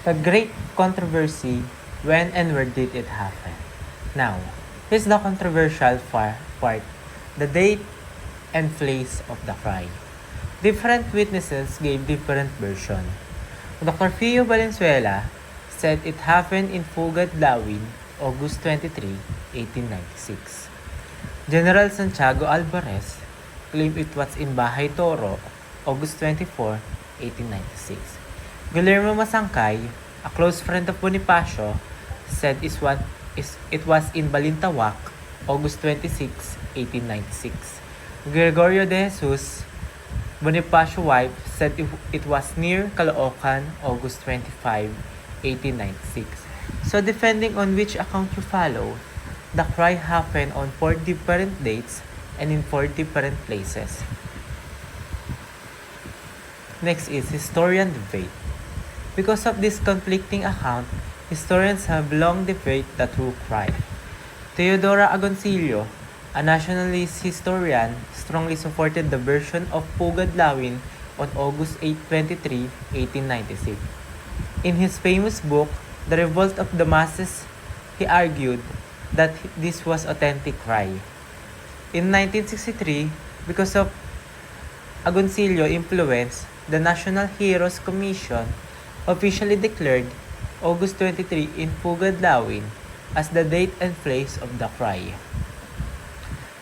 The great controversy, when and where did it happen? Now, here's the controversial part, the date and place of the cry. Different witnesses gave different versions. Dr. Fio Valenzuela said it happened in Fugad, Lawin, August 23, 1896. General Santiago Alvarez claimed it was in Bahay Toro, August 24, 1896. Guillermo Masangkay, a close friend of Bonifacio, said it was in Balintawak, August 26, 1896. Gregorio de Jesus, Bonifacio's wife, said it was near Caloocan, August 25, 1896. So depending on which account you follow, the cry happened on 4 different dates and in 4 different places. Next is historian debate. Because of this conflicting account, historians have long debated the true cry. Teodora Agoncillo, a nationalist historian, strongly supported the version of Pugad Lawin on August 23, 1896. In his famous book, The Revolt of the Masses, he argued that this was authentic cry. In 1963, because of Agoncillo influence, the National Heroes Commission officially declared August 23 in Pugad Lawin as the date and place of the cry.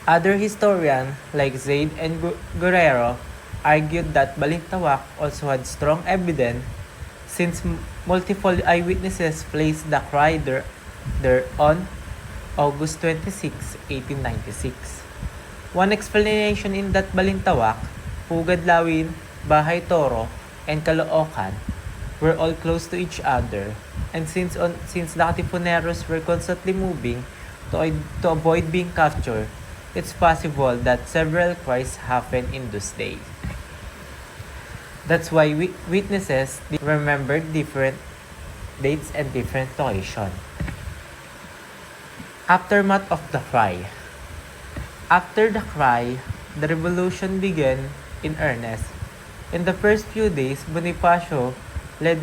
Other historians like Zaid and Guerrero argued that Balintawak also had strong evidence since multiple eyewitnesses placed the cry there on August 26, 1896. One explanation in that Balintawak, Pugad Lawin, Bahay Toro, and Caloocan were all close to each other, and since the Katipuneros were constantly moving to avoid being captured, it's possible that several cries happened in those days. That's why witnesses remembered different dates and different locations. Aftermath of the cry. After the cry, the revolution began in earnest. In the first few days, Bonifacio led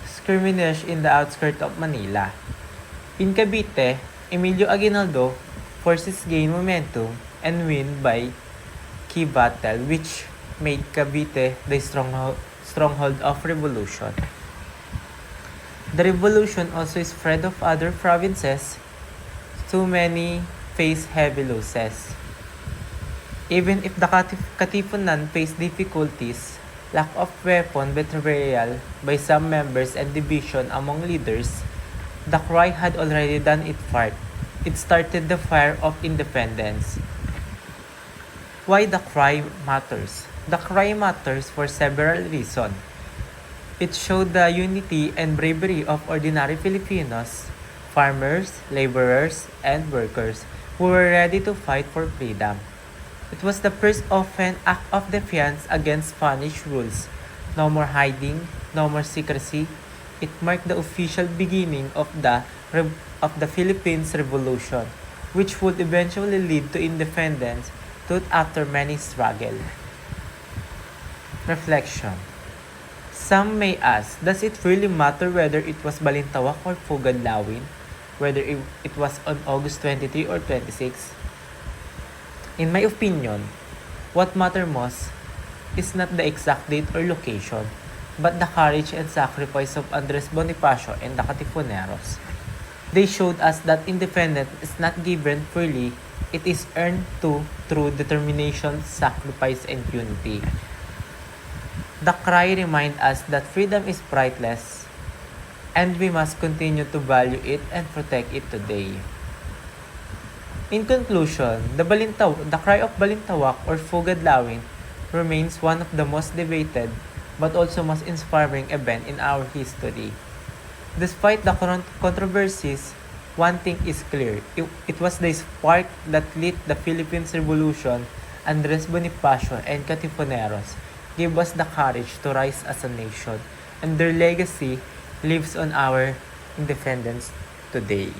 skirmish in the outskirts of Manila. In Cavite, Emilio Aguinaldo forces gain momentum and win by key battle, which made Cavite the stronghold of revolution. The revolution also spread of other provinces. Too many faced heavy losses. Even if the Katipunan faced difficulties, lack of weapon betrayal by some members and division among leaders, the cry had already done its part. It started the fire of independence. Why the cry matters? The cry matters for several reasons. It showed the unity and bravery of ordinary Filipinos, farmers, laborers, and workers who were ready to fight for freedom. It was the first open act of defiance against Spanish rules. No more hiding, no more secrecy. It marked the official beginning of the Philippines Revolution, which would eventually lead to independence after many struggles. Reflection. Some may ask, does it really matter whether it was Balintawak or Pugad Lawin? Whether it was on August 23 or 26? In my opinion, what matters most is not the exact date or location, but the courage and sacrifice of Andres Bonifacio and the Katipuneros. They showed us that independence is not given freely, it is earned through determination, sacrifice, and unity. The cry reminds us that freedom is priceless, and we must continue to value it and protect it today. In conclusion, the cry of Balintawak or Pugad Lawin remains one of the most debated but also most inspiring events in our history. Despite the controversies, one thing is clear. It was the spark that lit the Philippines Revolution. Andres Bonifacio and Katipuneros gave us the courage to rise as a nation, and their legacy lives on our independence today.